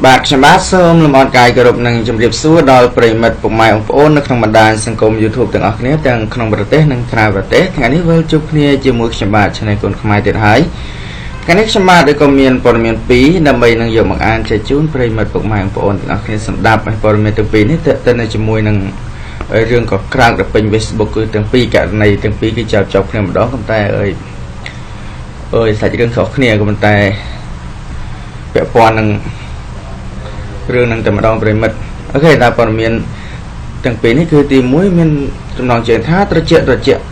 បាទខ្ញុំបាទសូមលំអរកាយគោរពនឹងជម្រាបសួរដល់ប្រិយមិត្តពុកម៉ែបងប្អូននៅក្នុងបណ្ដាញសង្គម YouTube ទាំងអស់គ្នាទាំងក្នុងប្រទេសនិងក្រៅប្រទេសថ្ងៃនេះវិលជួបគ្នាជាមួយខ្ញុំបាទ Channel កូនខ្មែរទៀតហើយថ្ងៃនេះខ្ញុំបាទក៏មានព័ត៌មាន2ដើម្បីនឹងយកមកអានចែកជូនប្រិយមិត្តពុកម៉ែបងប្អូនទាំងអស់គ្នាសម្ដាប់ឲ្យព័ត៌មានទាំងពីរនេះទៅទៅជាមួយនឹងរឿងក៏ក្រើកដល់ពេញ Facebook គឺទាំងពីរករណីទាំងពីរគឺចោលគ្នាម្ដងប៉ុន្តែអើយសាច់រឿងខុសគ្នាក៏ប៉ុន្តែពាក់ព័ន្ធនឹងរឿងនឹងតែម្ដងប្រិមិត្តអូខេតែព័ត៌មានទាំងពីរនេះគឺទី1មានចំណងជើងថាត្រជាក់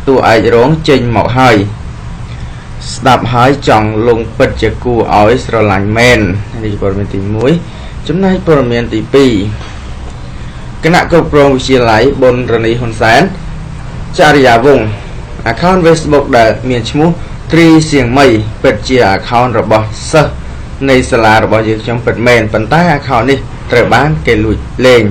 តួឯករងចេញមកហើយស្ដាប់ហើយចង់លងពិតជាគួរឲ្យស្រឡាញ់មែននេះព័ត៌មានទី1ចំណែកព័ត៌មានទី2គណៈគ្រប់គ្រងវិទ្យាល័យប៊ុនរនីហ៊ុនសែនចរិយាវង្ស account Facebook ដែលមានឈ្មោះត្រីសៀងមីពិតជា account របស់សិស្សនៃសាលារបស់យើងខ្ញុំពិតមែនប៉ុន្តែ account នេះត្រូវបានគេលួចលេង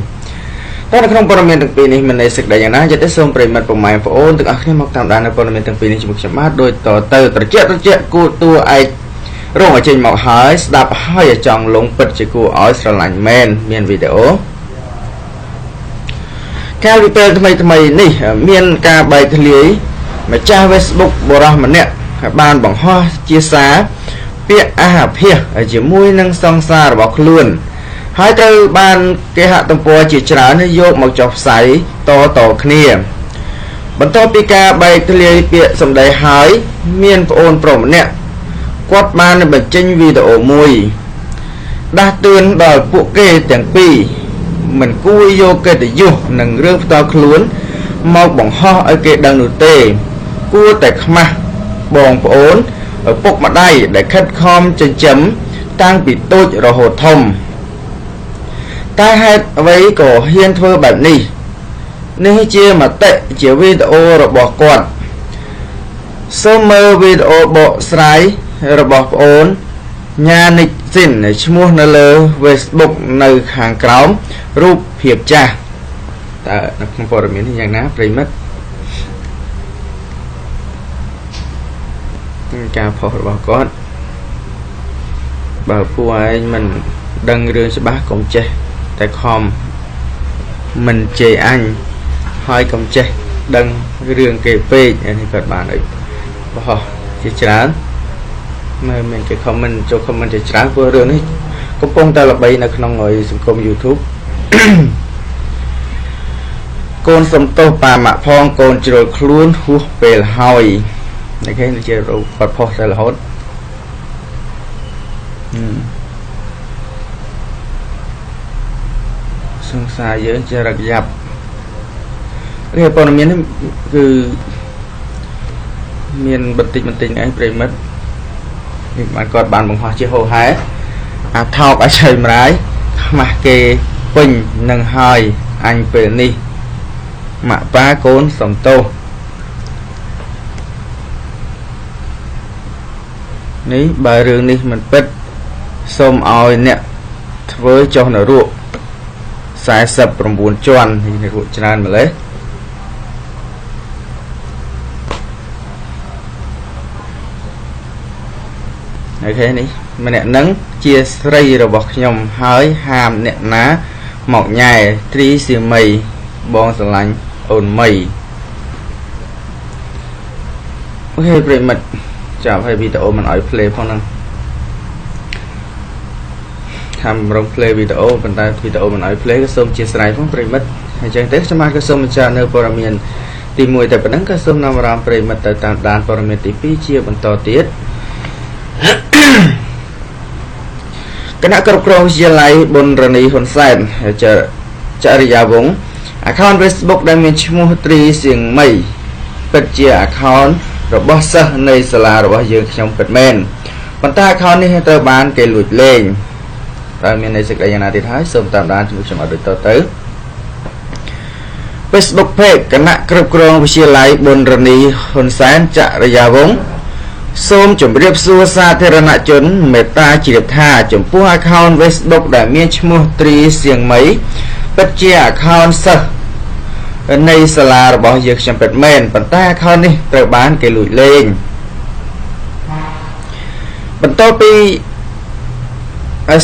តែនៅក្នុងព័ត៌មានទាំងពីរនេះមានន័យសេចក្តីយ៉ាងណាយល់ទេសូមប្រិយមិត្តពុកម៉ែបងប្អូនទាំងអស់គ្នាមកតាមដាននៅព័ត៌មានទាំងពីរនេះជាមួយខ្ញុំបាទដោយតទៅត្រជាក់គួរតួឯករងឲ្យចេញមកហើយស្ដាប់ហើយចង់លងពិតជាគួរឲ្យស្រឡាញ់មែនមានវីដេអូកាលពីពេលថ្មីនេះមានការបែកធ្លាយម្ចាស់ Facebook បរិសម្នាក់បានបង្ហោះជាសារពាក្យអាភាសជាមួយនឹងសង្សាររបស់ខ្លួនហើយត្រូវបានគេហទំព័រជាច្រើនយកមកចុះផ្សាយតគ្នាបន្ទាប់ពីការបែកធ្លាយពាក្យសម្ដីហើយមានប្អូនប្រុសម្នាក់គាត់បានបញ្ចេញវីដេអូមួយដាស់តឿនដល់ពួកគេទាំងពីរមិនគួរយកកិត្តិយសនិងរឿងផ្ទាល់ខ្លួនមកបង្ហោះឲ្យគេដឹងនោះទេគួរតែខ្មាស់បងប្អូនឪពុកម្ដាយដែលខិតខំចិញ្ចឹមតាំងពីតូចរហូតធំតែហេតុអ្វីក៏ហ៊ានធ្វើបែបនេះនេះជាមតិជាវីដេអូរបស់គាត់សូមមើលវីដេអូបកស្រាយរបស់ប្អូនញ៉ានិចស៊ីនឈ្មោះនៅលើ Facebook នៅខាងក្រោមរូបភាពចាស់តើនៅក្នុងព័ត៌មាននេះយ៉ាងណាប្រិមិត្តការផុសរបស់គាត់បើពួកឯងមិនដឹងរឿងច្បាស់កុំចេះតែខំមិនជេរអញហើយកុំចេះដឹងរឿងគេពេកនេះគាត់បានអីបោះជាច្រើនមើលមានគេ comment ចូល comment ជាច្រើនព្រោះរឿងនេះកំពុងតែល្បីនៅក្នុងសង្គម YouTube កូនសំទោសប៉ាម៉ាក់ផងកូនជ្រុលខ្លួនហួសពេលហើយនេះគេជារូបគាត់ផុសតែរហូតសង្សារយើងជារកយ៉ាប់នេះព័ត៌មាននេះគឺមានបន្តិចឯងប្រិមិត្តនេះបានគាត់បានបង្ហោះជាហោហែអាថោកឲ្យឆៃម្រាយខ្មាស់គេពេញនឹងហើយអញពេលនេះម៉ាក់ប៉ាកូនសំទោសនេះបើរឿងនេះមិនពិតសូមឲ្យអ្នកធ្វើចុះនរក49ជាន់នេះនរកច្រើនម្លេះអូខេនេះម្នាក់នឹងជាស្រីរបស់ខ្ញុំហើយហាមអ្នកណាមកញ៉ែត្រីសៀមីបងស្រឡាញ់អូនមីអូខេប្រិមិត្តចាប់ឲ្យវីដេអូមិនឲ្យ play ផងហ្នឹងខាំរង play វីដេអូប៉ុន្តែវីដេអូមិនឲ្យ play ក៏សូមជាស្រ័យផងប្រិមិត្តហើយចឹងទេខ្ញុំបាទក៏សូមបញ្ជាក់នៅព័ត៌មានទី1តែប៉ុណ្ណឹងក៏សូមនាំអារម្មណ៍ប្រិមិត្តទៅតាមដានព័ត៌មានទី2ជាបន្តទៀតគណៈគ្រប់គ្រងវិទ្យាល័យប៊ុនរនីហ៊ុនសែនចរិយាវង្ស account Facebook ដែលមានឈ្មោះត្រីសៀងមីពិតជា account របស់សិស្សនៃសាលារបស់យើងខ្ញុំពិតមែនប៉ុន្តែ account នេះត្រូវបានគេលួចលេងតើមានន័យសេចក្តីយ៉ាងណាទៀតហើយសូមតាមដានជាមួយខ្ញុំឲ្យដូចតទៅ Facebook page គណៈគ្រប់គ្រងវិទ្យាល័យប៊ុនរនីហ៊ុនសែនចរិយាវង្សសូមជម្រាបសួរសាធារណជនមេត្តាជ្រាបថាចំពោះ account Facebook ដែលមានឈ្មោះត្រីសៀងមីពិតជា account សិស្សនៃសាលារបស់យើងខ្ញុំពិតមែនប៉ុន្តែ account នេះត្រូវបានគេលួចលេងបន្ទាប់ពី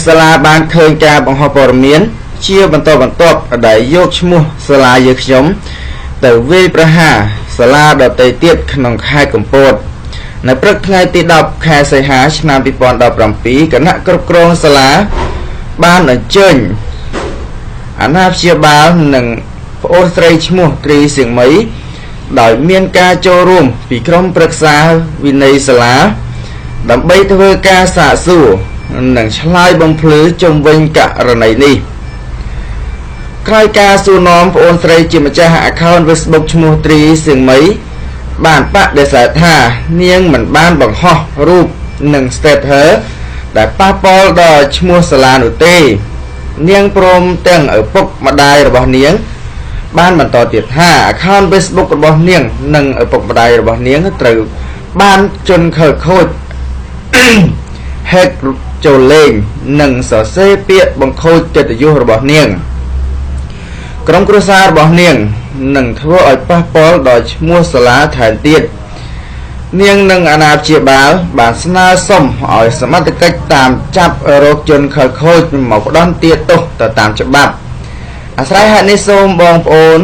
សាលាបានឃើញការបង្ហោះព័ត៌មានជាបន្តបន្ទាប់ដែលយកឈ្មោះសាលាយើងខ្ញុំទៅវាយប្រហារសាលាដទៃទៀតក្នុងខេត្តកំពតនៅព្រឹកថ្ងៃទី10ខែសីហាឆ្នាំ2017គណៈគ្រប់គ្រងសាលាបានអញ្ជើញអាណាព្យាបាលនិងប្អូនស្រីឈ្មោះត្រីសៀងមីដោយមានការចូលរួមពីក្រុមប្រឹក្សាវិន័យសាលាដើម្បីធ្វើការសាកសួរនិងឆ្លើយបំភ្លឺជុំវិញករណីនេះក្រោយការសួរនាំប្អូនស្រីជាម្ចាស់ account Facebook ឈ្មោះត្រីសៀងមីបានបដិសេធថានាងមិនបានបង្ហោះរូបនិង status ដែលប៉ះពាល់ដល់ឈ្មោះសាលានោះទេនាងព្រមទាំងឪពុកម្ដាយរបស់នាងបានបន្តទៀតថា account Facebook របស់នាងនិងឪពុកម្ដាយរបស់នាងត្រូវបានជនខិលខូច hack ចូលលេងនិងសរសេរពាក្យបង្ខូចកិត្តិយសរបស់នាងក្រុមគ្រួសាររបស់នាងនឹងធ្វើឲ្យប៉ះពាល់ដល់ឈ្មោះសាលាថែមទៀតនាងនិងអាណាព្យាបាលបានស្នើសុំឲ្យសមត្ថកិច្ចតាមចាប់រកជនខិលខូចមកផ្ដន្ទាទោសទៅតាមច្បាប់អាស្រ័យហេតុនេះសូមបងប្អូន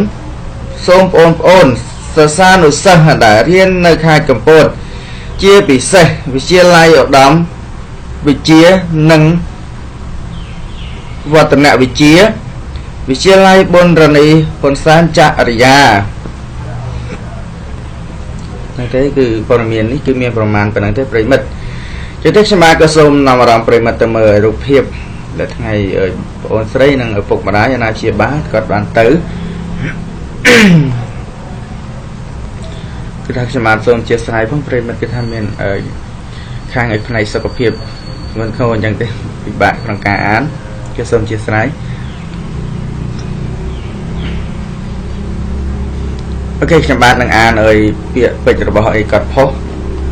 សិស្សានុសិស្សដែលរៀននៅខេត្តកំពតជាពិសេសវិទ្យាល័យឧត្តមវិជ្ជានិងវឌ្ឍនវិជ្ជាវិទ្យាល័យបុណ្យរនីហ៊ុនសែនចរិយាហ្នឹងទេគឺព័ត៌មាននេះគឺមានប្រមាណប៉ុណ្ណឹងទេប្រិមិត្តជាទីខ្ញុំបាទក៏សូមនាំអារម្មណ៍ប្រិមិត្តទៅមើលរូបភាពដែលថ្ងៃប្អូនស្រីនិងឪពុកម្ដាយអាណាព្យាបាលគាត់បានទៅគឺថាខ្ញុំបាទសូមអធិស្ឋានផងប្រិមិត្តគឺថាមានខាងឯផ្នែកសុខភាពមិនខុសអញ្ចឹងទេពិបាកក្នុងការអានគឺសូមអធិស្ឋានអូខេខ្ញុំបាទនឹងអានពាក្យពេចន៍របស់គាត់ផុស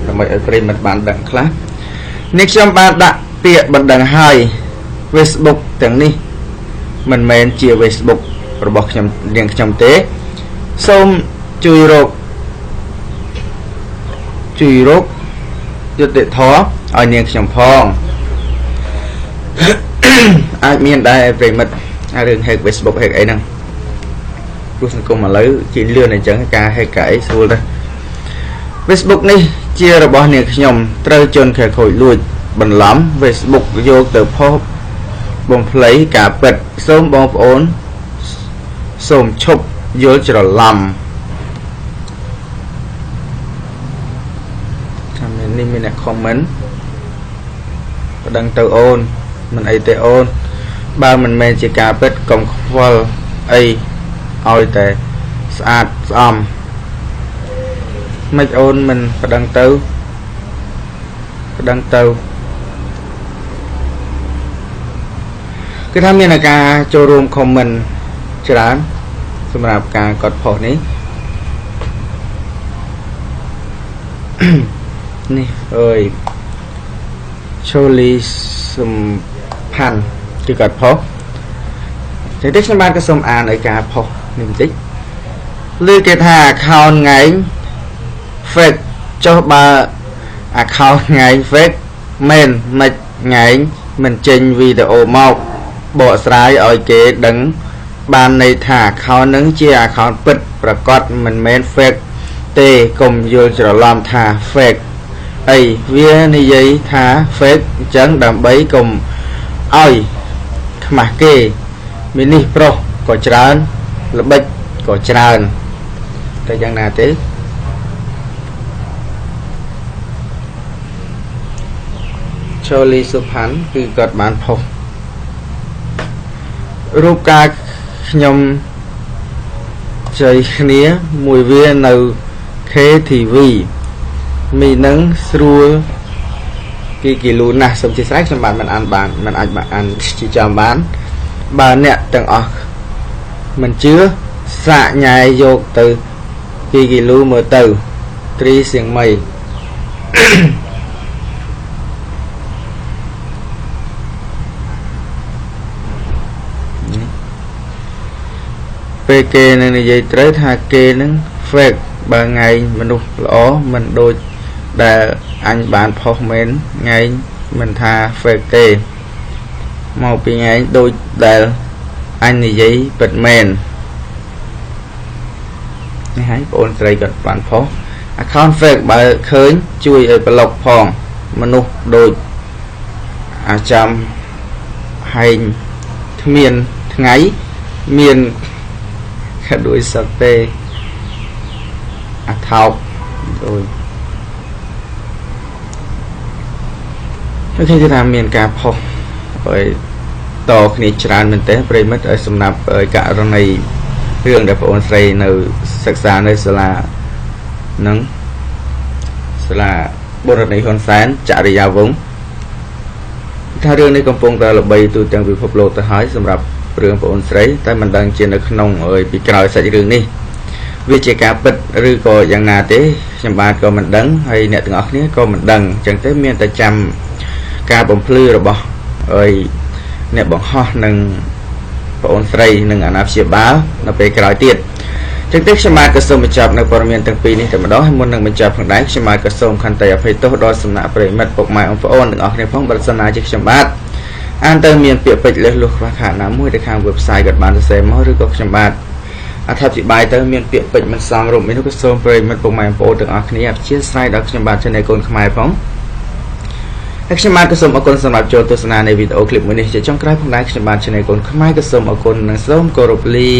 ដើម្បីឲ្យប្រិមិត្តបានដឹងខ្លះនេះខ្ញុំបានដាក់ពាក្យបណ្ដឹងហើយ Facebook ទាំងនេះមិនមែនជា Facebook របស់ខ្ញុំនាងខ្ញុំទេសូមជួយរកយុត្តិធម៌ឲ្យនាងខ្ញុំផងអាចមានដែរប្រិមិត្តរឿង hack Facebook hack អីហ្នឹងព្រោះសង្គមឥឡូវជាលឿនអញ្ចឹងការ hack អីស្រួលដែរ Facebook នេះជារបស់នាងខ្ញុំត្រូវជនខិលខូចលួចបន្លំ Facebook យកទៅផុសបំភ្លៃការពិតសូមបងប្អូនសូមឈប់យល់ច្រឡំថានេះមានអ្នក comment ប្តឹងទៅអូនមិនអីទេអូនបើមិនមែនជាការពិតកុំខ្វល់អីឲ្យតែស្អាតស្អំមិនអូនមិនប្តឹងទៅគឺថាមានការចូលរួម comment ច្រើនសម្រាប់ការកត់ផុសនេះនេះអើយឈូលីសំផាន់គឺកត់ផុសតែនេះខ្ញុំបានក៏សូមអានឲ្យការផុសនេះបន្តិចលើគេថា account ថ្ងៃ fake ចុះបើ account ថ្ងៃ fake មែនមិនថ្ងៃមិនចេញវីដេអូមកបកស្រាយឲ្យគេដឹងបានន័យថា account នឹងជា account ពិតប្រកបមិនមែន fake ទេកុំយល់ច្រឡំថា fake អីវានិយាយថា fake អញ្ចឹងដើម្បីកុំឲ្យខ្មាស់គេមាននេះប្រុសក៏ច្រើនល្បិចក៏ច្រើនតែយ៉ាងណាទេឈូលីសុផាន់គឺគាត់បានផុសរូបការខ្ញុំជ័យគ្នាមួយវានៅ KTV មីនឹងស្រួលគីលូណាស់សូមអធិស្ឋានខ្ញុំបានមិនអានបានមិនអាចអានជាចាំបានបើអ្នកទាំងអស់មិនជឿសាកញ៉ាយយកទៅគីលូមើលទៅត្រីសៀងមីពេលគេនឹងនិយាយត្រូវថាគេនឹង fake បើថ្ងៃមនុស្សល្អមិនដូចដែលអញបានផុសមែនថ្ងៃមិនថា fake ទេ màu pin ấy đôi đèn anh này giấy bật mền hãy ôn tray gật bản phó account phép bà khơi chui ở lọc phòng manu đôi chăm hành miền ngày miền khả đuôi sập tê thọc rồi khi chúng ta miền cà phê rồi to khi tràn mình té bơi mất ở sầm nạp ở cả trong này riêng để ôn say nơi sắc xa nơi sẽ nắng sẽ bột này còn sáng trả đi vào vốn theo riêng này công pong ra là bay từ trang bị phục lộ tới hỏi sầm nạp riêng ôn say tại mình đang trên được nông ở bị cào sạch riêng đi vì chỉ cả bật rư có dạng nào thế xem ba có mình đắng hay nè từng óc nhé có mình đằng chẳng tới miền ta chăm ca bông phơi rồi bỏ rồi nè bọn ho nâng ôn say nâng ảnh áp xếp báo nó về cái tiền trực tiếp xem mai cơ sở mình chậpនៅព័ត៌មានទាំងពីរនេះតែម្ដងហើយមុននឹងបញ្ចប់ផងដែរខ្ញុំបាទក៏សូមខន្តីអភ័យទោសដល់សំណាក់ប្រិមិត្តពុកម៉ែបងប្អូនទាំងអស់គ្នាផងបើសិនណាជាខ្ញុំបាទអានទៅមានពាក្យពេចន៍លើសលុះខ្វះខាតណាមួយទៅខាង website ក៏បានសរសេរមកឬក៏ខ្ញុំបាទអធិប្បាយទៅមានពាក្យពេចន៍មិនសមរម្យនេះក៏សូមប្រិមិត្តពុកម៉ែបងប្អូនទាំងអស់គ្នាអធិស្ឋានដល់ខ្ញុំបាទជាកូនខ្មែរផងហើយខ្ញុំបាទក៏សូមអរគុណសម្រាប់ចូលទស្សនានៃវីដេអូឃ្លីបមួយនេះជាចុងក្រោយផងដែរខ្ញុំបាទជាកូនខ្មែរក៏សូមអរគុណនិងសូមគោរពលា